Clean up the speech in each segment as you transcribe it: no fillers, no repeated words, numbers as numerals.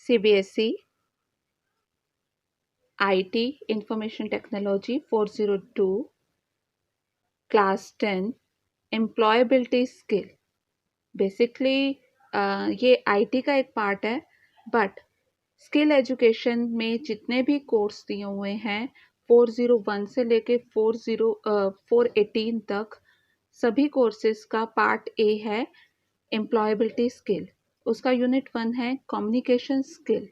CBSE, IT Information Technology 402, Class 10, Employability Skill। Basically ये IT का एक पार्ट है, बट स्किल एजुकेशन में जितने भी कोर्स दिए हुए हैं 401 से लेके 418 तक, सभी कोर्सेज का पार्ट ए है एम्प्लॉयबिलिटी स्किल। उसका यूनिट 1 है कम्युनिकेशन स्किल।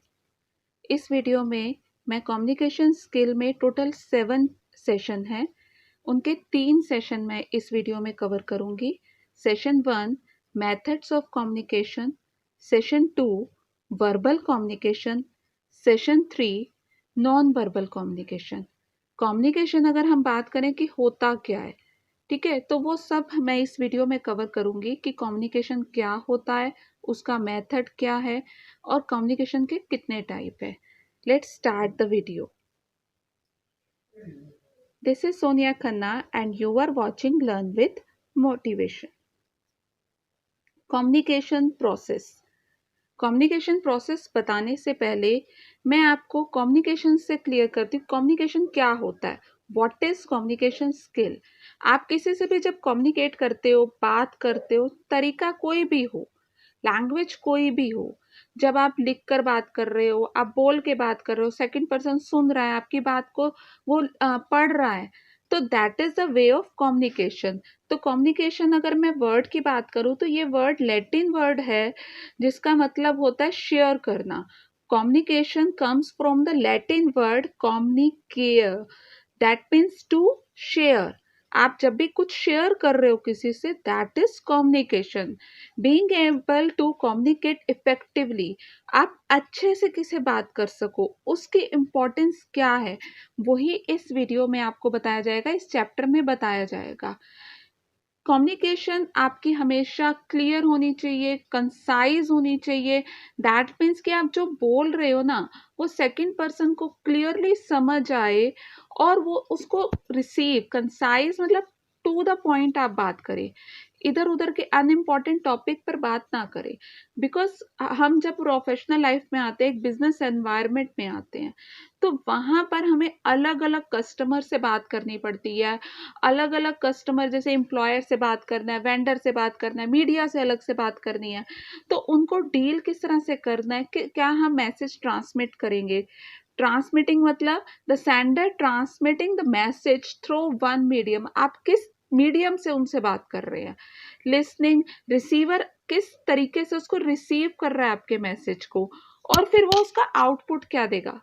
इस वीडियो में मैं कम्युनिकेशन स्किल में टोटल 7 सेशन हैं, उनके 3 सेशन मैं इस वीडियो में कवर करूंगी। Session 1 methods of communication, session 2 verbal communication, session 3 non verbal communication. Communication अगर हम बात करें कि होता क्या है, ठीक है, तो वो सब मैं इस वीडियो में कवर करूंगी कि कम्युनिकेशन क्या होता है, उसका मेथड क्या है और कम्युनिकेशन के कितने टाइप है। Let's start the video. This is Sonia Khanna and you are watching Learn with Motivation. Communication process. Communication process बताने से पहले मैं आपको कम्युनिकेशन से क्लियर करती हूँ कम्युनिकेशन क्या होता है। What is communication skill. आप किसी से भी जब कम्युनिकेट करते हो, बात करते हो, तरीका कोई भी हो, लैंग्वेज कोई भी हो, जब आप लिख कर बात कर रहे हो, आप बोल के बात कर रहे हो, सेकंड पर्सन सुन रहा है आपकी बात को, वो पढ़ रहा है, तो that is the way of communication. तो कम्युनिकेशन अगर मैं वर्ड की बात करूँ तो ये वर्ड लैटिन वर्ड है जिसका मतलब होता है शेयर करना। Communication comes from the Latin word communicare, that means to share. आप जब भी कुछ शेयर कर रहे हो किसी से, that is communication. Being able to communicate effectively, आप अच्छे से किसी बात कर सको, उसकी इम्पोर्टेंस क्या है, वही इस वीडियो में आपको बताया जाएगा, इस चैप्टर में बताया जाएगा। कम्युनिकेशन आपकी हमेशा क्लियर होनी चाहिए, कंसाइज होनी चाहिए। दैट मीन्स कि आप जो बोल रहे हो ना, वो सेकंड पर्सन को क्लियरली समझ आए और वो उसको रिसीव। कंसाइज मतलब टू द पॉइंट आप बात करें, इधर उधर के अनइम्पॉर्टेंट टॉपिक पर बात ना करें। बिकॉज हम जब प्रोफेशनल लाइफ में आते हैं, एक बिजनेस एनवायरनमेंट में आते हैं, तो वहां पर हमें अलग अलग कस्टमर से बात करनी पड़ती है। अलग अलग कस्टमर, जैसे एम्प्लॉयर से बात करना है, वेंडर से बात करना है, मीडिया से अलग से बात करनी है, तो उनको डील किस तरह से करना है कि क्या हम मैसेज ट्रांसमिट करेंगे। ट्रांसमिटिंग मतलब the sender transmitting the message through one medium, आप किस मीडियम से उनसे बात कर रहे हैं। लिसनिंग, रिसीवर किस तरीके से उसको रिसीव कर रहा है आपके मैसेज को, और फिर वो उसका आउटपुट क्या देगा।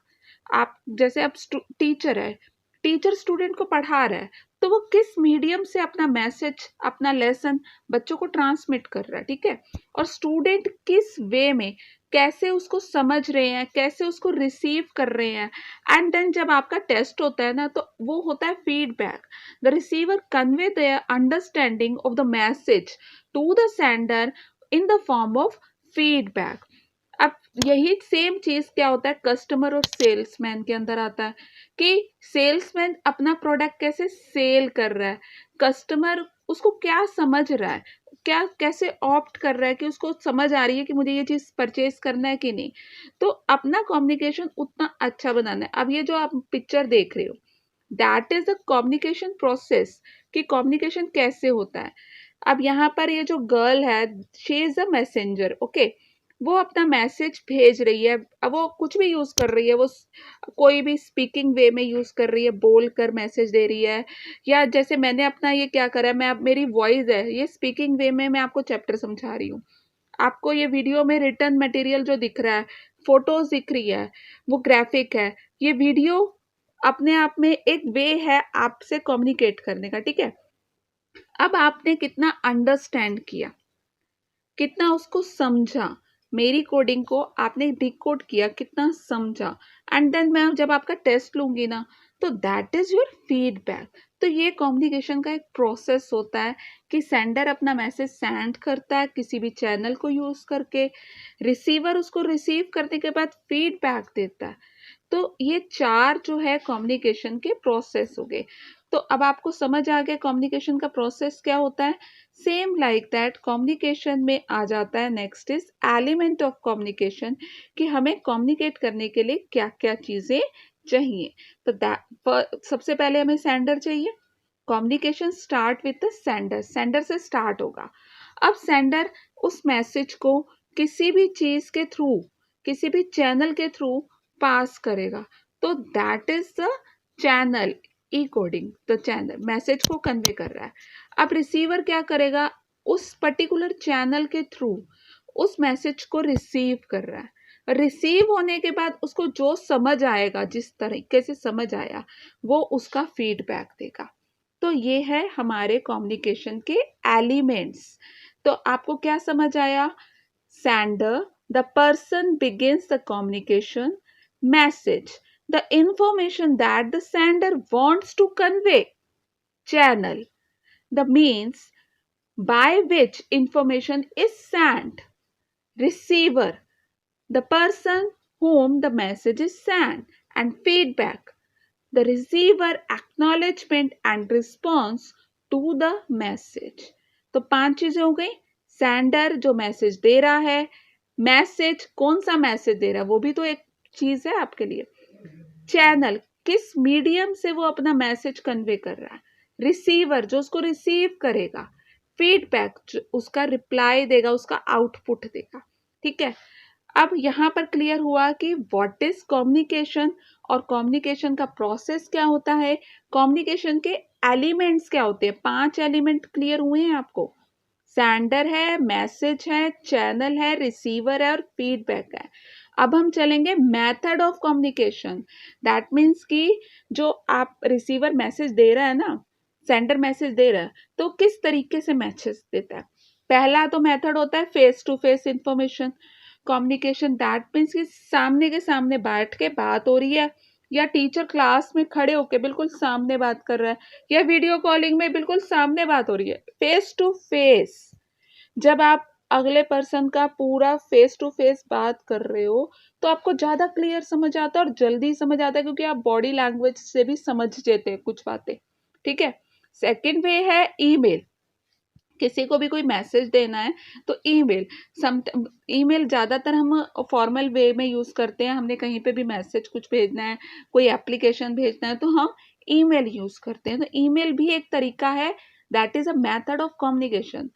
आप जैसे अब टीचर है, टीचर स्टूडेंट को पढ़ा रहा है, तो वो किस मीडियम से अपना मैसेज, अपना लेसन बच्चों को ट्रांसमिट कर रहा है, ठीक है। और स्टूडेंट किस वे में, कैसे उसको समझ रहे हैं, कैसे उसको रिसीव कर रहे हैं। एंड देन जब आपका टेस्ट होता है ना, तो वो होता है feedback. The receiver convey the understanding of the message to the sender in the form of feedback. अब यही सेम चीज क्या होता है कस्टमर और सेल्समैन के अंदर आता है, कि सेल्समैन अपना प्रोडक्ट कैसे सेल कर रहा है, कस्टमर उसको क्या समझ रहा है, क्या कैसे ऑप्ट कर रहा है, कि उसको समझ आ रही है कि मुझे ये चीज परचेज करना है कि नहीं। तो अपना कम्युनिकेशन उतना अच्छा बनाना है। अब ये जो आप पिक्चर देख रहे हो, that is the communication process, कि कम्युनिकेशन कैसे होता है। अब यहाँ पर ये जो गर्ल है, she is a messenger, okay. वो अपना मैसेज भेज रही है, अब वो कुछ भी यूज कर रही है, वो कोई भी स्पीकिंग वे में यूज कर रही है, बोल कर मैसेज दे रही है, या जैसे मैंने अपना ये क्या करा है, मैं अब मेरी वॉइस है, ये स्पीकिंग वे में मैं आपको चैप्टर समझा रही हूँ। आपको ये वीडियो में रिटर्न मटेरियल जो दिख रहा है, फोटोज दिख रही है, वो ग्राफिक है। ये वीडियो अपने आप में एक वे है आपसे कम्युनिकेट करने का, ठीक है। अब आपने कितना अंडरस्टैंड किया, कितना उसको समझा, मेरी कोडिंग को आपने डिकोड किया, कितना समझा। एंड देन मैं जब आपका टेस्ट लूंगी ना, तो दैट इज योर फीडबैक। तो ये कम्युनिकेशन का एक प्रोसेस होता है, कि सेंडर अपना मैसेज सेंड करता है किसी भी चैनल को यूज करके, रिसीवर उसको रिसीव करने के बाद फीडबैक देता है। तो ये चार जो है कम्युनिकेशन के प्रोसेस हो गए। तो अब आपको समझ आ गया कम्युनिकेशन का प्रोसेस क्या होता है। सेम लाइक दैट कम्युनिकेशन में आ जाता है next is element of communication, कि हमें कम्युनिकेट करने के लिए क्या क्या चीजें चाहिए। तो सबसे पहले हमें सेंडर चाहिए। Communication start with the sender, sender से स्टार्ट होगा। अब सेंडर उस मैसेज को किसी भी चीज के थ्रू, किसी भी चैनल के थ्रू पास करेगा, तो that is the channel. E coding, the channel message को कन्वे कर रहा है। अब रिसीवर क्या करेगा, उस पर्टिकुलर चैनल के थ्रू उस मैसेज को रिसीव कर रहा है। रिसीव होने के बाद उसको जो समझ आएगा, जिस तरीके से समझ आया, वो उसका फीडबैक देगा। तो ये है हमारे कम्युनिकेशन के एलिमेंट्स। तो आपको क्या समझ आया? Sender, the person begins the communication. Message, the information that the sender wants to convey. Channel, the means by which information is sent. Receiver, the person whom the message is sent. And feedback, the receiver acknowledgement and response to the message. तो 5 चीजें हो गई। Sender जो message दे रहा है, message कौन सा message दे रहा है वो भी तो एक चीज है आपके लिए। चैनल, किस मीडियम से वो अपना मैसेज कन्वे कर रहा है। रिसीवर, जो उसको रिसीव करेगा। फीडबैक, उसका रिप्लाई देगा, उसका आउटपुट देगा। ठीक है, अब यहाँ पर क्लियर हुआ कि व्हाट इज कम्युनिकेशन और कम्युनिकेशन का प्रोसेस क्या होता है, कम्युनिकेशन के एलिमेंट्स क्या होते हैं। 5 एलिमेंट क्लियर हुए हैं आपको। सेंडर है, मैसेज है, चैनल है, रिसीवर है और फीडबैक है। अब हम चलेंगे method of communication. That means कि जो आप रिसीवर मैसेज दे रहा है ना, सेंडर मैसेज दे रहा है, तो किस तरीके से मैसेज देता है। पहला तो मेथड होता है face to face information communication. That means कि सामने के सामने बैठ के बात हो रही है, या टीचर क्लास में खड़े होके बिल्कुल सामने बात कर रहा है, या वीडियो कॉलिंग में बिल्कुल सामने बात हो रही है। फेस टू फेस, जब आप अगले पर्सन का पूरा फेस टू फेस बात कर रहे हो तो आपको ज्यादा क्लियर समझ आता है और जल्दी समझ आता है, क्योंकि आप बॉडी लैंग्वेज से भी समझ जाते हैं कुछ बातें। ठीक है, सेकेंड वे है ईमेल। किसी को भी कोई मैसेज देना है तो ईमेल ज़्यादातर हम फॉर्मल वे में यूज़ करते हैं। हमने कहीं पे भी मैसेज कुछ भेजना है, कोई एप्लीकेशन भेजना है, तो हम ईमेल यूज़ करते हैं। तो ईमेल भी एक तरीका है, that is a method of communication.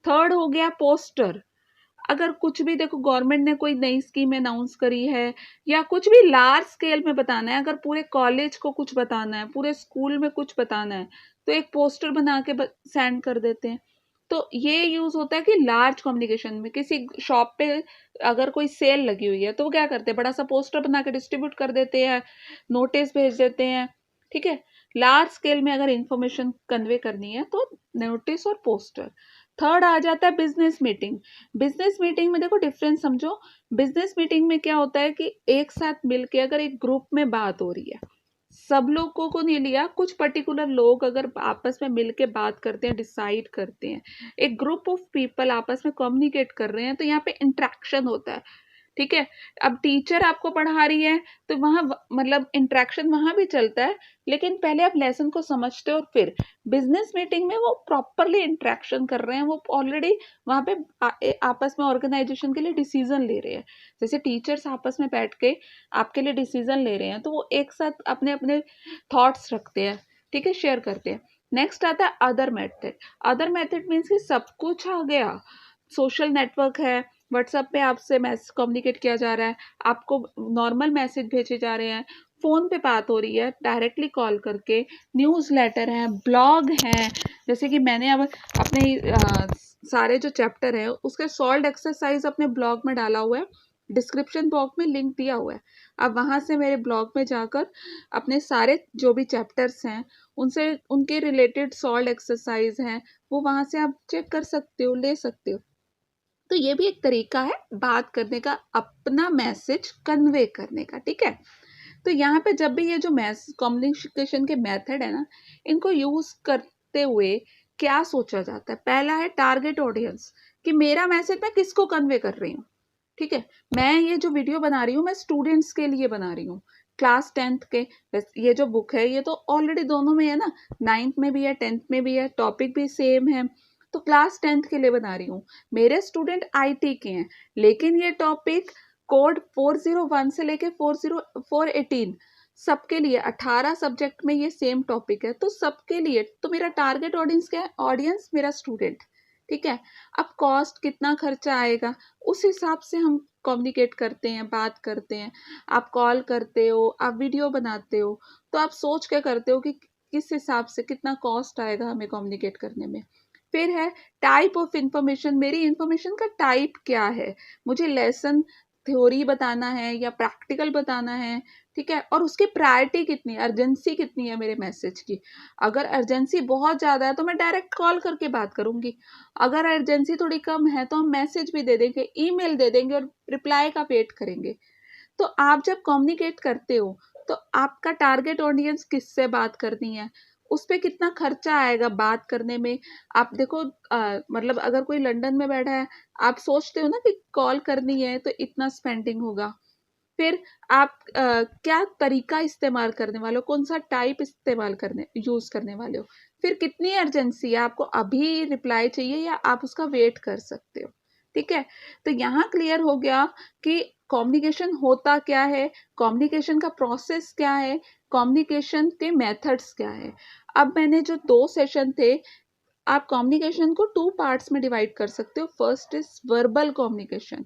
Third हो गया पोस्टर। अगर कुछ भी देखो, गवर्नमेंट ने कोई नई स्कीम अनाउंस करी है या कुछ भी लार्ज स्केल में बताना है, अगर पूरे कॉलेज को कुछ बताना है, पूरे स्कूल में कुछ बताना है, तो एक पोस्टर बना के सेंड कर देते हैं। तो ये यूज होता है कि लार्ज कम्युनिकेशन में। किसी शॉप पे अगर कोई सेल लगी हुई है तो वो क्या करते हैं, बड़ा सा पोस्टर बना के डिस्ट्रीब्यूट कर देते हैं, नोटिस भेज देते हैं। ठीक है, लार्ज स्केल में अगर इंफॉर्मेशन कन्वे करनी है तो नोटिस और पोस्टर। थर्ड आ जाता है बिजनेस मीटिंग। बिजनेस मीटिंग में देखो डिफरेंस समझो। बिजनेस मीटिंग में क्या होता है कि एक साथ मिलके अगर एक ग्रुप में बात हो रही है, सब लोगों को नहीं लिया, कुछ पर्टिकुलर लोग अगर आपस में मिलके बात करते हैं, डिसाइड करते हैं, एक ग्रुप ऑफ पीपल आपस में कम्युनिकेट कर रहे हैं, तो यहाँ पे इंट्रैक्शन होता है। ठीक है, अब टीचर आपको पढ़ा रही है तो वहां मतलब इंटरेक्शन वहां भी चलता है, लेकिन पहले आप लेसन को समझते हो और फिर बिजनेस मीटिंग में वो प्रॉपरली इंटरेक्शन कर रहे हैं, वो ऑलरेडी वहां पे आपस में ऑर्गेनाइजेशन के लिए डिसीजन ले रहे हैं। जैसे टीचर्स आपस में बैठ के आपके लिए डिसीजन ले रहे हैं, तो वो एक साथ अपने अपने थॉट्स रखते हैं। ठीक है, शेयर करते हैं। नेक्स्ट आता है other method. Other method means कि सब कुछ आ गया। सोशल नेटवर्क है, व्हाट्सएप पे आपसे मैसेज कम्युनिकेट किया जा रहा है, आपको नॉर्मल मैसेज भेजे जा रहे हैं, फ़ोन पे बात हो रही है, डायरेक्टली कॉल करके, न्यूज़ लेटर हैं, ब्लॉग हैं। जैसे कि मैंने अब अपने सारे जो चैप्टर हैं उसके सॉल्व एक्सरसाइज अपने ब्लॉग में डाला हुआ है, डिस्क्रिप्शन बॉक्स में लिंक दिया हुआ है। आप वहाँ से मेरे ब्लॉग में जाकर अपने सारे जो भी चैप्टर्स हैं उनसे उनके रिलेटेड सॉल्व एक्सरसाइज हैं, वो वहाँ से आप चेक कर सकते हो, ले सकते हो। तो ये भी एक तरीका है बात करने का, अपना मैसेज कन्वे करने का। ठीक है, तो यहाँ पे जब भी ये जो मैसेज कम्युनिकेशन के मेथड है ना, इनको यूज करते हुए क्या सोचा जाता है। पहला है टारगेट ऑडियंस, कि मेरा मैसेज मैं किसको कन्वे कर रही हूँ। ठीक है, मैं ये जो वीडियो बना रही हूँ मैं स्टूडेंट्स के लिए बना रही हूँ, क्लास 10th के, ये जो बुक है ये तो ऑलरेडी दोनों में है ना, 9th में भी है 10th में भी है, टॉपिक भी सेम है, तो क्लास 10th के लिए बना रही हूँ। मेरे स्टूडेंट आईटी के हैं, लेकिन ये टॉपिक कोड 401 से लेके 418 सबके लिए 18 सब्जेक्ट में ये सेम टॉपिक है, तो सबके लिए, तो मेरा टारगेट ऑडियंस क्या है? ऑडियंस मेरा स्टूडेंट, ठीक है। अब कॉस्ट कितना खर्चा आएगा उस हिसाब से हम कम्युनिकेट करते हैं, बात करते हैं। आप कॉल करते हो, आप वीडियो बनाते हो, तो आप सोच के करते हो कि किस हिसाब से कितना कॉस्ट आएगा हमें कम्युनिकेट करने में। फिर है टाइप ऑफ इंफॉर्मेशन, मेरी इंफॉर्मेशन का टाइप क्या है, मुझे लेसन थ्योरी बताना है या प्रैक्टिकल बताना है, ठीक है। और उसकी प्रायोरिटी कितनी, अर्जेंसी कितनी है मेरे मैसेज की। अगर अर्जेंसी बहुत ज़्यादा है तो मैं डायरेक्ट कॉल करके बात करूंगी, अगर अर्जेंसी थोड़ी कम है तो हम मैसेज भी दे देंगे, ईमेल दे देंगे और रिप्लाई का वेट करेंगे। तो आप जब कम्युनिकेट करते हो तो आपका टारगेट ऑडियंस किससे बात करनी है, उस पर कितना खर्चा आएगा बात करने में। आप देखो मतलब अगर कोई लंदन में बैठा है, आप सोचते हो ना कि कॉल करनी है तो इतना स्पेंडिंग होगा। फिर आप क्या तरीका इस्तेमाल करने वाले हो, कौन सा टाइप इस्तेमाल करने यूज करने वाले हो, फिर कितनी अर्जेंसी है, आपको अभी रिप्लाई चाहिए या आप उसका वेट कर सकते हो, ठीक है। तो यहाँ क्लियर हो गया कि कम्युनिकेशन होता क्या है, कम्युनिकेशन का प्रोसेस क्या है, कम्युनिकेशन के मेथड्स क्या है। अब मैंने जो 2 सेशन थे, आप कम्युनिकेशन को 2 पार्ट्स में डिवाइड कर सकते हो। First is verbal communication.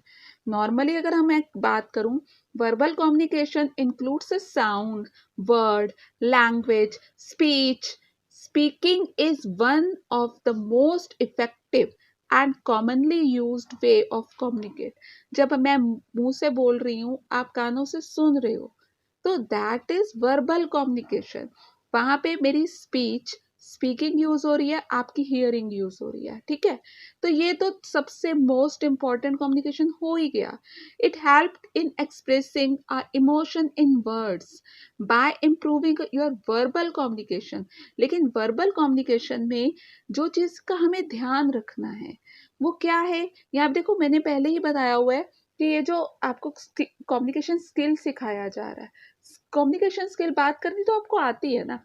Normally अगर हम एक बात करूं, verbal communication includes a sound, word, language, speech. Speaking is one of the most effective and commonly used way of communicate. जब मैं मुंह से बोल रही हूँ, आप कानों से सुन रहे हो, तो दैट इज वर्बल कम्युनिकेशन। वहां पे मेरी स्पीकिंग यूज हो रही है, आपकी हियरिंग यूज हो रही है, ठीक है। तो ये तो सबसे मोस्ट इंपॉर्टेंट कम्युनिकेशन हो ही गया। It help in expressing our emotion in words by improving your verbal communication. लेकिन वर्बल कम्युनिकेशन में जो चीज का हमें ध्यान रखना है वो क्या है, ये आप देखो मैंने पहले ही बताया हुआ है कि ये जो आपको कम्युनिकेशन स्किल सिखाया जा रहा है, कम्युनिकेशन स्किल बात करनी तो आपको आती है ना,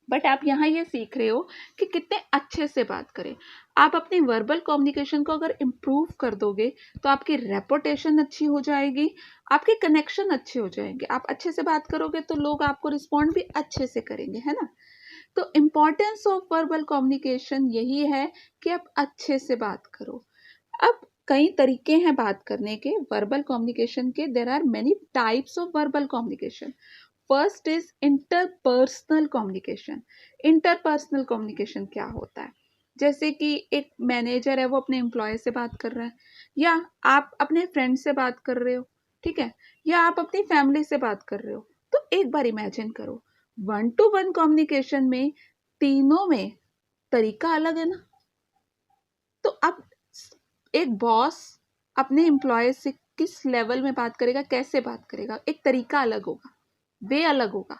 बट आप यहाँ ये सीख रहे हो कि कितने अच्छे से बात करें। आप अपनी वर्बल कम्युनिकेशन को अगर इम्प्रूव कर दोगे तो आपकी रेपुटेशन अच्छी हो जाएगी, आपके कनेक्शन अच्छे हो जाएंगे। आप अच्छे से बात करोगे तो लोग आपको रिस्पॉन्ड भी अच्छे से करेंगे, है ना। तो इम्पॉर्टेंस ऑफ वर्बल कम्युनिकेशन यही है कि आप अच्छे से बात करो। अब कई तरीके हैं बात करने के वर्बल कम्युनिकेशन के। There are many types of verbal communication. First is interpersonal communication. Interpersonal communication क्या होता है, जैसे कि एक मैनेजर है वो अपने एम्प्लॉय से बात कर रहा है, या आप अपने फ्रेंड से बात कर रहे हो, ठीक है, या आप अपनी फैमिली से बात कर रहे हो। तो एक बार इमेजिन करो, 1-to-1 कम्युनिकेशन में तीनों में तरीका अलग है ना। तो अब एक बॉस अपने एम्प्लॉय से किस लेवल में बात करेगा, कैसे बात करेगा, एक तरीका अलग होगा, वे अलग होगा।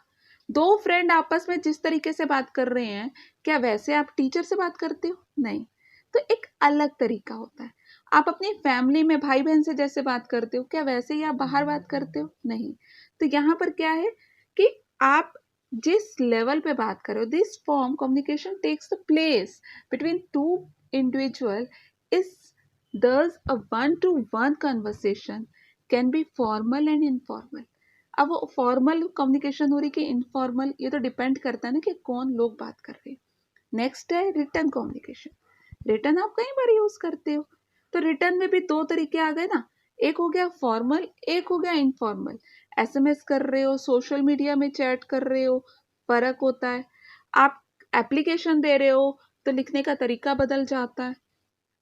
दो फ्रेंड आपस में जिस तरीके से बात कर रहे हैं, क्या वैसे आप टीचर से बात करते हो? नहीं। तो एक अलग तरीका होता है। आप अपनी फैमिली में भाई बहन से जैसे बात करते हो, क्या वैसे ही आप बाहर बात करते हो? नहीं। तो यहाँ पर क्या है कि आप जिस लेवल पे बात कर रहे हो, this form communication takes the place between two individual is thus a one-to-one conversation can be formal and informal। अब वो फॉर्मल कम्युनिकेशन हो रही कि इनफॉर्मल, ये तो डिपेंड करता है ना कि कौन लोग बात कर रहे हैं। नेक्स्ट है रिटन कम्युनिकेशन। रिटन आप कई बार यूज करते हो, तो रिटन में भी 2 तरीके आ गए ना, एक हो गया फॉर्मल, एक हो गया इनफॉर्मल। एसएमएस कर रहे हो, सोशल मीडिया में चैट कर रहे हो, फर्क होता है। आप एप्लीकेशन दे रहे हो तो लिखने का तरीका बदल जाता है।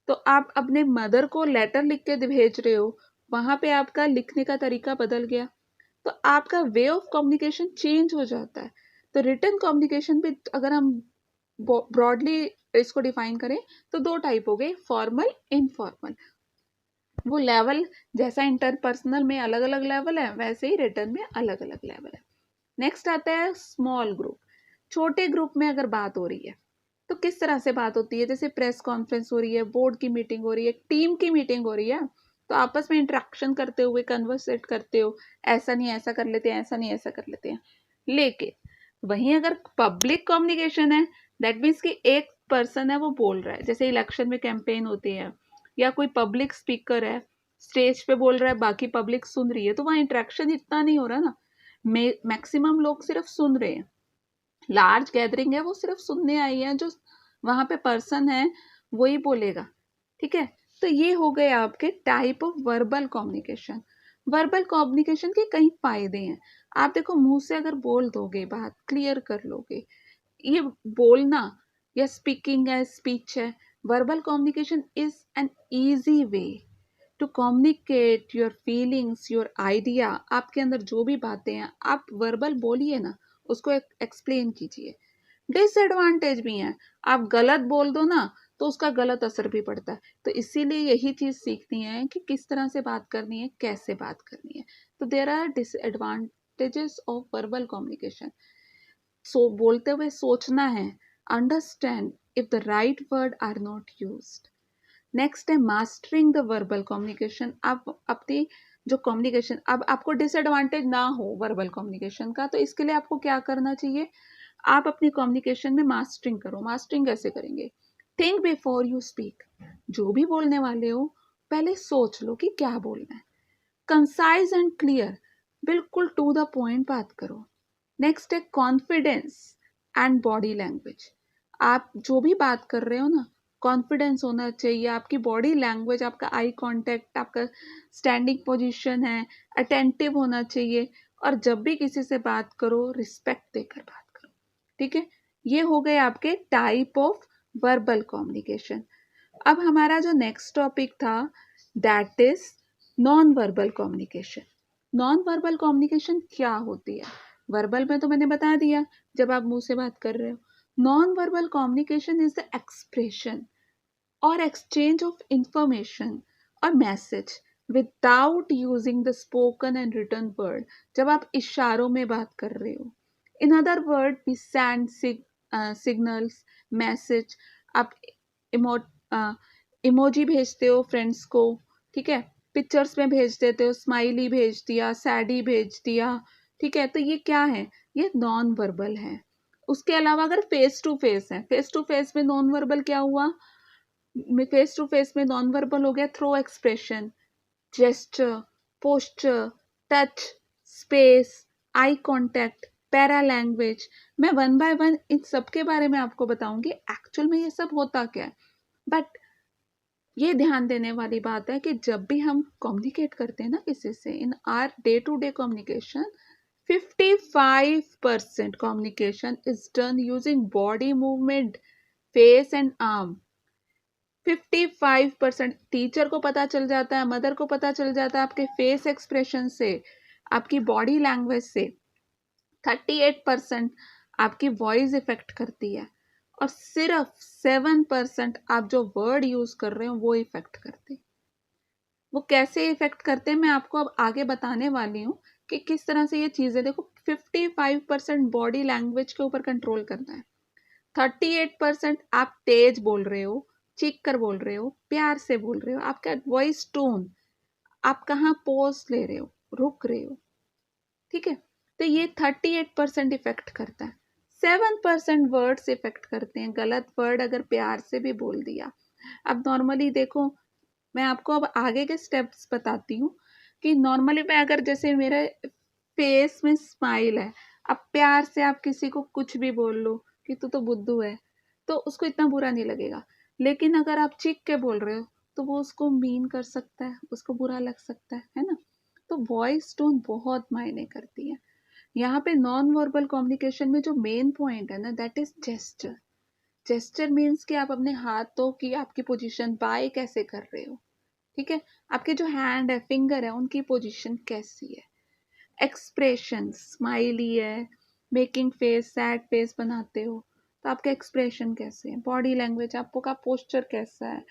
तो आप अपने मदर को लेटर लिख के भेज रहे हो, वहां पे आपका लिखने का तरीका बदल गया, तो आपका वे ऑफ कम्युनिकेशन चेंज हो जाता है। तो रिटन कम्युनिकेशन भी अगर हम ब्रॉडली इसको डिफाइन करें तो 2 टाइप हो गए, फॉर्मल, इनफॉर्मल। वो लेवल जैसा इंटरपर्सनल में अलग अलग लेवल है, वैसे ही रिटन में अलग अलग लेवल है। नेक्स्ट आता है स्मॉल ग्रुप। छोटे ग्रुप में अगर बात हो रही है तो किस तरह से बात होती है, जैसे प्रेस कॉन्फ्रेंस हो रही है, बोर्ड की मीटिंग हो रही है, टीम की मीटिंग हो रही है, तो आपस में इंटरेक्शन करते हुए कन्वर्सेट करते हो, ऐसा नहीं ऐसा कर लेते हैं, ऐसा नहीं ऐसा कर लेते हैं। लेकिन वहीं अगर पब्लिक कम्युनिकेशन है, दैट मीन्स कि एक पर्सन है वो बोल रहा है, जैसे इलेक्शन में कैंपेन होती है या कोई पब्लिक स्पीकर है स्टेज पे बोल रहा है, बाकी पब्लिक सुन रही है, तो वहाँ इंटरेक्शन इतना नहीं हो रहा ना। मैक्सिमम लोग सिर्फ सुन रहे हैं, लार्ज गैदरिंग है वो सिर्फ सुनने आई है, जो वहां पे पर्सन है वही बोलेगा। ठीक है, तो ये हो गए आपके type of verbal communication. Verbal communication के कई फायदे हैं। आप देखो, मुंह से अगर बोल दोगे, बात क्लियर कर लोगे, ये बोलना या स्पीकिंग है, स्पीच है, verbal communication is an easy way to communicate your feelings, your idea. आपके अंदर जो भी बातें हैं आप वर्बल बोलिए ना, उसको एक्सप्लेन कीजिए। डिसएडवांटेज भी हैं, आप गलत बोल दो ना तो उसका गलत असर भी पड़ता है। तो इसीलिए यही चीज सीखनी है कि किस तरह से बात करनी है, कैसे बात करनी है। तो there are disadvantages of verbal communication. So बोलते हुए सोचना है, understand if the right word are not used. Next है मास्टरिंग द वर्बल कम्युनिकेशन। आप अपनी जो कम्युनिकेशन, अब आपको डिसएडवांटेज ना हो वर्बल कम्युनिकेशन का, तो इसके लिए आपको क्या करना चाहिए, आप अपनी कम्युनिकेशन में मास्टरिंग करो। मास्टरिंग कैसे करेंगे, थिंक बिफोर यू स्पीक। जो भी बोलने वाले हो पहले सोच लो कि क्या बोलना है। कंसाइज एंड क्लियर, बिल्कुल टू द पॉइंट बात करो। नेक्स्ट है कॉन्फिडेंस एंड बॉडी लैंग्वेज। आप जो भी बात कर रहे हो ना, कॉन्फिडेंस होना चाहिए, आपकी बॉडी लैंग्वेज, आपका आई कांटेक्ट, आपका स्टैंडिंग पोजीशन है, अटेंटिव होना चाहिए। और जब भी किसी से बात करो रिस्पेक्ट देकर बात करो। ठीक है, ये हो गए आपके टाइप ऑफ वर्बल कम्युनिकेशन। अब हमारा जो नेक्स्ट टॉपिक था that is non verbal communication. Non verbal communication क्या होती है, वर्बल में तो मैंने बता दिया जब आप मुंह से बात कर रहे हो। Non verbal communication is the expression और exchange of information और message without using the spoken and written word. जब आप इशारों में बात कर रहे हो, in other word we send signals, message. आप इमोजी भेजते हो फ्रेंड्स को, ठीक है, पिक्चर्स में भेज देते हो, स्माइली भेज दिया, सैडी भेज दिया। ठीक है, तो ये क्या है, ये नॉन वर्बल है। उसके अलावा अगर फेस टू फेस है, फेस टू फेस में नॉन वर्बल क्या हुआ, फेस टू फेस में नॉन वर्बल हो गया through expression, gesture, posture, touch, space, eye contact, para language. मैं वन बाय वन इन सब के बारे में आपको बताऊंगी एक्चुअल में ये सब होता क्या है। बट ये ध्यान देने वाली बात है कि जब भी हम कम्युनिकेट करते हैं ना किसी से in our day to day communication, 55% communication is done using body movement, face and arm. 55% teacher को पता चल जाता है, मदर को पता चल जाता है आपके फेस एक्सप्रेशन से, आपकी बॉडी लैंग्वेज से। 38% आपकी वॉइस इफेक्ट करती है और सिर्फ 7% आप जो वर्ड यूज कर रहे हो वो इफेक्ट करते हैं। वो कैसे इफेक्ट करते हैं मैं आपको अब आगे बताने वाली हूँ कि किस तरह से ये चीजें। देखो, 55% बॉडी लैंग्वेज के ऊपर कंट्रोल करना है। 38% आप तेज बोल रहे हो, चीख कर बोल रहे हो, प्यार से बोल रहे हो, आपका वॉइस टोन, आप कहाँ पॉज ले रहे हो, रुक रहे हो। ठीक है, तो ये 38% इफेक्ट करता है। 7% वर्ड्स इफेक्ट करते हैं, गलत वर्ड अगर प्यार से भी बोल दिया। अब नॉर्मली देखो, मैं आपको अब आगे के स्टेप्स बताती हूँ कि नॉर्मली मैं अगर जैसे मेरे फेस में स्माइल है, अब प्यार से आप किसी को कुछ भी बोल लो कि तू तो बुद्धू है, तो उसको इतना बुरा नहीं लगेगा। लेकिन अगर आप चीख के बोल रहे हो तो वो उसको मीन कर सकता है, उसको बुरा लग सकता है ना। तो वॉइस टोन बहुत मायने करती है। यहाँ पे नॉन वर्बल कम्युनिकेशन में जो मेन पॉइंट है ना that is gesture. Gesture means कि आप अपने हाथों की आपकी पोजीशन बाय कैसे कर रहे हो। ठीक है, आपके जो हैंड है, फिंगर है, उनकी पोजीशन कैसी है। एक्सप्रेशन, स्माइली है, मेकिंग फेस, सैड फेस बनाते हो तो आपका एक्सप्रेशन कैसे है। बॉडी लैंग्वेज, आपका पोस्चर कैसा है,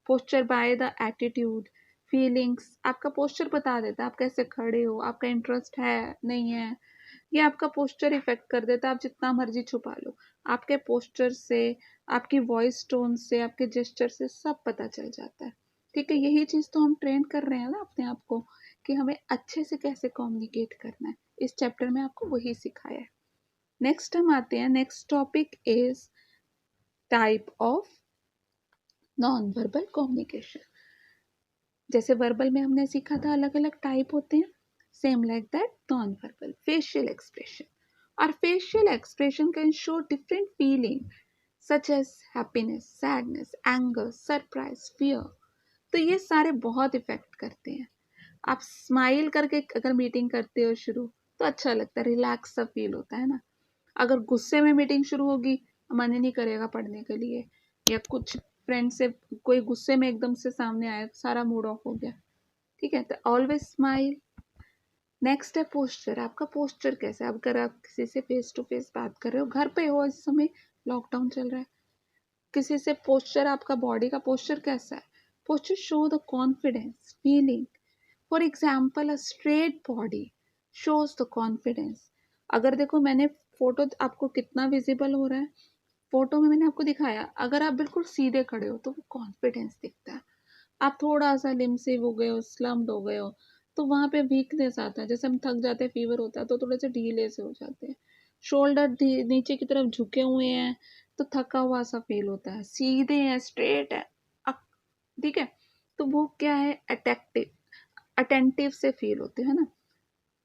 posture by the attitude, feelings, आपका पोस्चर बता देता है आप कैसे खड़े हो, आपका इंटरेस्ट है नहीं है, ये आपका पोस्चर इफेक्ट कर देता है। आप जितना मर्जी छुपा लो, आपके पोस्चर से, आपकी वॉइस टोन से, आपके जेस्चर से सब पता चल जाता है। ठीक है, यही चीज़ तो हम ट्रेन कर रहे हैं ना अपने आप को कि हमें अच्छे से कैसे कम्युनिकेट करना है। इस चैप्टर में आपको वही सिखाया है। नेक्स्ट हम आते हैं, next topic is type of non verbal communication. जैसे वर्बल में हमने सीखा था अलग अलग टाइप होते हैं, same like that non verbal facial expression. और facial expression can show different feeling such as happiness, sadness, anger, surprise, fear. तो ये सारे बहुत इफेक्ट करते हैं। आप स्माइल करके अगर मीटिंग करते हो शुरू, तो अच्छा लगता है, रिलैक्स सा फील होता है ना। अगर गुस्से में मीटिंग शुरू होगी, मन ही नहीं करेगा पढ़ने के लिए, या कुछ फ्रेंड से कोई गुस्से में एकदम से सामने आया, सारा मूड ऑफ हो गया। ठीक है, तो ऑलवेज स्माइल। नेक्स्ट है पोस्चर। आपका पोस्चर कैसा है? अगर आप किसी से फेस टू फेस बात कर रहे हो, घर पे हो, इस समय लॉकडाउन चल रहा है, किसी से पोस्चर, आपका बॉडी का पोस्चर कैसा है? Posture show the confidence feeling. For example, a straight body shows the confidence. अगर देखो मैंने फोटो, आपको कितना विजिबल हो रहा है फोटो में, मैंने आपको दिखाया, अगर आप बिल्कुल सीधे खड़े हो तो वो कॉन्फिडेंस दिखता है। आप थोड़ा सा लिम्सिव हो गए हो, स्लम्प्ड हो गए हो, तो वहां पे वीकनेस आता है। जैसे हम थक जाते हैं, फीवर होता है, तो थोड़े से ढीले से हो जाते हैं। शोल्डर नीचे की तरफ झुके हुए हैं तो थका हुआ सा फील होता है। सीधे हैं, स्ट्रेट है, ठीक है, तो वो क्या है, अट्रैक्टिव, अटेंटिव से फील होते हैं ना।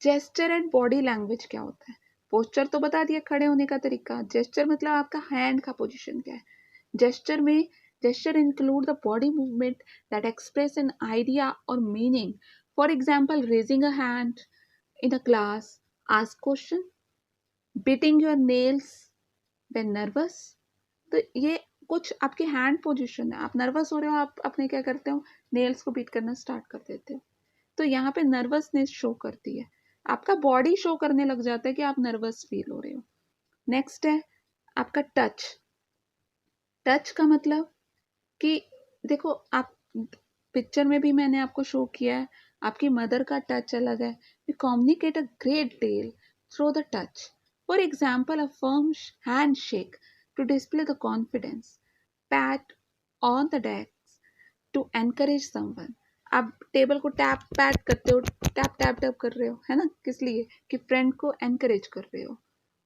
जेस्चर एंड बॉडी लैंग्वेज क्या होता है? पोस्चर तो बता दिया, खड़े होने का तरीका। जेस्चर मतलब आपका हैंड का पोजीशन क्या है। जेस्चर में, gesture include the body movement that express an idea or meaning. For example, raising a hand in a class, ask question, beating your nails when nervous. तो ये कुछ आपके हैंड पोजीशन है। आप नर्वस हो रहे हो, आप अपने क्या करते हो, नेल्स को बीट करना स्टार्ट कर देते हो, तो यहाँ पे नर्वसनेस शो करती है। आपका बॉडी शो करने लग जाता है कि आप नर्वस फील हो रहे हो। नेक्स्ट है आपका टच। टच का मतलब कि देखो, आप पिक्चर में भी मैंने आपको शो किया है, आपकी मदर का टच अलग है। We communicate a great deal through the touch. For example, a firm hand shake to display the confidence, pat on the desk to encourage someone. आप टेबल को टैप पैट करते हो, टैप टैप टैप कर रहे हो, है ना, किस लिए? कि फ्रेंड को एनकरेज कर रहे हो,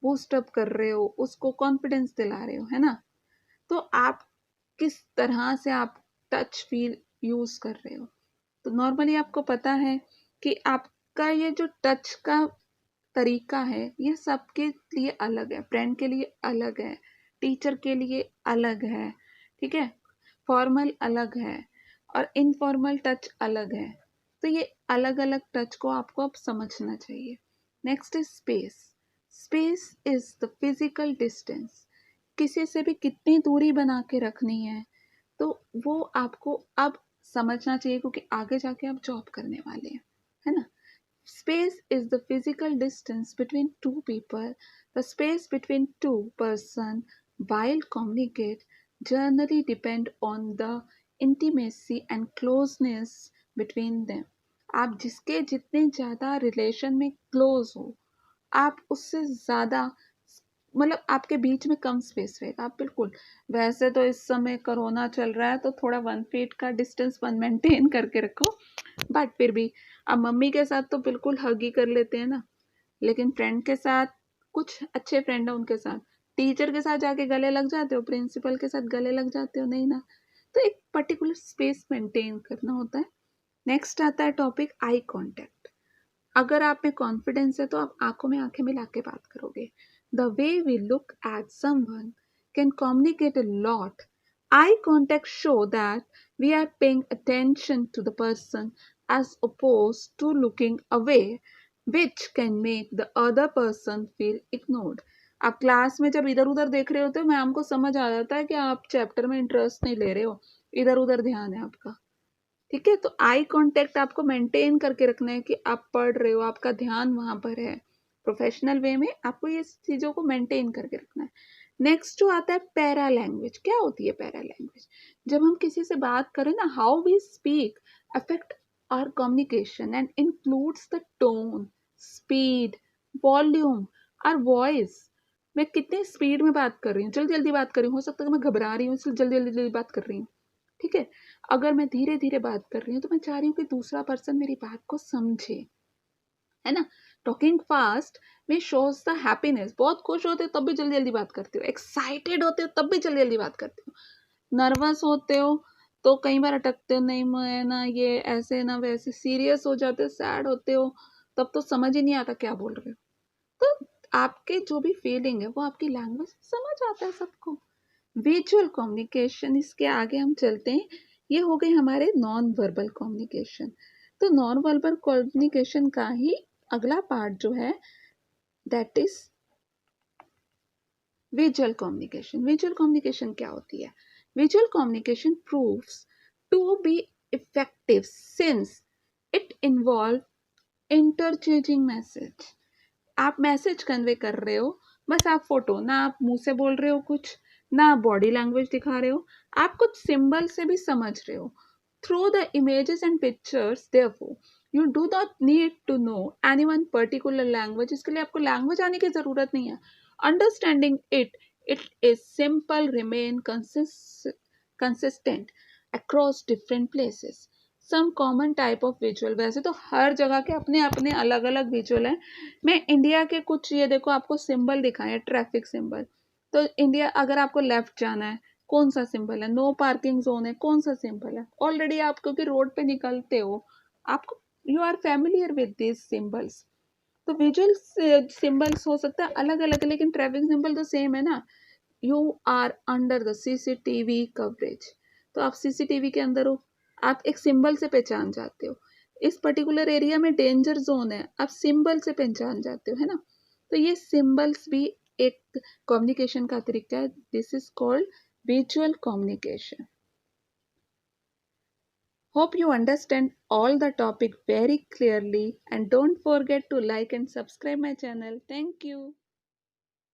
बूस्ट अप कर रहे हो, उसको कॉन्फिडेंस दिला रहे हो, है ना। तो आप किस तरह से आप टच फील यूज कर रहे हो। तो नॉर्मली आपको पता है कि आपका ये जो टच का तरीका है, ये सबके लिए अलग है। फ्रेंड के लिए अलग है, टीचर के लिए अलग है, ठीक है, फॉर्मल अलग है और इनफॉर्मल टच अलग है। तो ये अलग अलग टच को आपको अब समझना चाहिए। Next is space. Space is the physical distance. किसी से भी कितनी दूरी बना के रखनी है, तो वो आपको अब समझना चाहिए, क्योंकि आगे जाके आप जॉब करने वाले हैं, है ना। Space is the physical distance between two people. The space between two person while communicate generally depend on the intimacy and closeness between them. आप जिसके जितने ज़्यादा रिलेशन में क्लोज हो, आप उससे ज़्यादा, मतलब आपके बीच में कम स्पेस रहेगा। आप बिल्कुल, वैसे तो इस समय कोरोना चल रहा है तो थोड़ा 1 फीट का डिस्टेंस मेंटेन करके रखो, बट फिर भी अब मम्मी के साथ तो बिल्कुल हग ही कर लेते हैं ना, लेकिन फ्रेंड के साथ, कुछ अच्छे फ्रेंड है उनके साथ, टीचर के साथ जाके गले लग जाते हो, प्रिंसिपल के साथ गले लग जाते हो, नहीं ना। तो एक पर्टिकुलर स्पेस मेंटेन करना होता है। नेक्स्ट आता है टॉपिक आई कांटेक्ट। अगर आप में कॉन्फिडेंस है तो आप आंखों में आंखें मिला के बात करोगे। The way we look at someone can communicate a lot. Eye contact show that we are paying attention to the person as opposed to looking away, which can make the other person feel ignored. आप class में जब इधर उधर देख रहे होते हो, ma'am को समझ आ जाता है कि आप चैप्टर में इंटरेस्ट नहीं ले रहे हो, इधर उधर ध्यान है आपका। ठीक है, तो आई कांटेक्ट आपको मेंटेन करके रखना है कि आप पढ़ रहे हो, आपका ध्यान वहां पर है। प्रोफेशनल वे में आपको ये चीजों को मेंटेन करके रखना है। नेक्स्ट जो आता है पैरा लैंग्वेज। क्या होती है पैरा लैंग्वेज? जब हम किसी से बात करें ना, how we speak affect our communication and includes the tone, speed, volume, our voice. मैं कितनी स्पीड में बात कर रही हूँ, जल्दी जल्दी बात कर रही हूँ, हो सकता है कि मैं घबरा रही हूँ इसलिए जल्दी जल्दी जल्दी बात कर रही हूँ, ठीक है? अगर मैं धीरे-धीरे बात कर रही हूँ, तो मैं चाह रही हूँ कि दूसरा पर्सन मेरी बात को समझे, है ना? टॉकिंग फास्ट में शोज़ द हैप्पीनेस, बहुत खुश होते हो तब भी जल्दी-जल्दी बात करते हो, एक्साइटेड होते हो तब भी जल्दी-जल्दी बात करते हो, नर्वस होते हो तो कई बार अटकते हो, नहीं मैं ना ये ऐसे ना वैसे, सीरियस हो जाते हो, सैड होते हो, तब तो समझ ही नहीं आता क्या बोल रहे हो। तो आपके जो भी फीलिंग है वो आपकी लैंग्वेज समझ आता है सबको। विजुअल कम्युनिकेशन, इसके आगे हम चलते हैं। ये हो गए हमारे नॉन वर्बल कम्युनिकेशन। तो नॉन वर्बल कम्युनिकेशन का ही अगला पार्ट जो है, that is visual communication. Visual communication क्या होती है? Visual communication proves to be effective since it involve interchanging message. आप मैसेज कन्वे कर रहे हो, बस आप फोटो ना, आप मुंह से बोल रहे हो कुछ, ना आप बॉडी लैंग्वेज दिखा रहे हो, आप कुछ सिंबल से भी समझ रहे हो through the images and pictures. Therefore you do not need to know any one particular language. इसके लिए आपको लैंग्वेज आने की जरूरत नहीं है। Understanding it is simple, remain consistent across different places. Some common type of visual, वैसे तो हर जगह के अपने अपने अलग अलग विजुअल हैं। मैं इंडिया के कुछ, ये देखो आपको सिंबल दिखाए, ट्रैफिक सिंबल। तो इंडिया, अगर आपको लेफ्ट जाना है, कौन सा सिंबल है? नो पार्किंग जोन है, कौन सा सिंबल है? ऑलरेडी आप क्योंकि रोड पे निकलते हो, आपको, you are familiar with this symbols. तो विजुअल सिंबल्स हो सकता है अलग अलग, लेकिन ट्रैफिक सिंबल तो सेम है ना। You are under the CCTV coverage. तो आप सीसीटीवी के अंदर हो, आप एक सिंबल से पहचान जाते हो। इस पर्टिकुलर एरिया में डेंजर जोन है, आप सिंबल से पहचान जाते हो, है ना? तो ये सिंबल्स भी एक कम्युनिकेशन का तरीका है। This is called visual communication. Hope you understand all the topic very clearly, and don't forget to like and subscribe my channel. Thank you.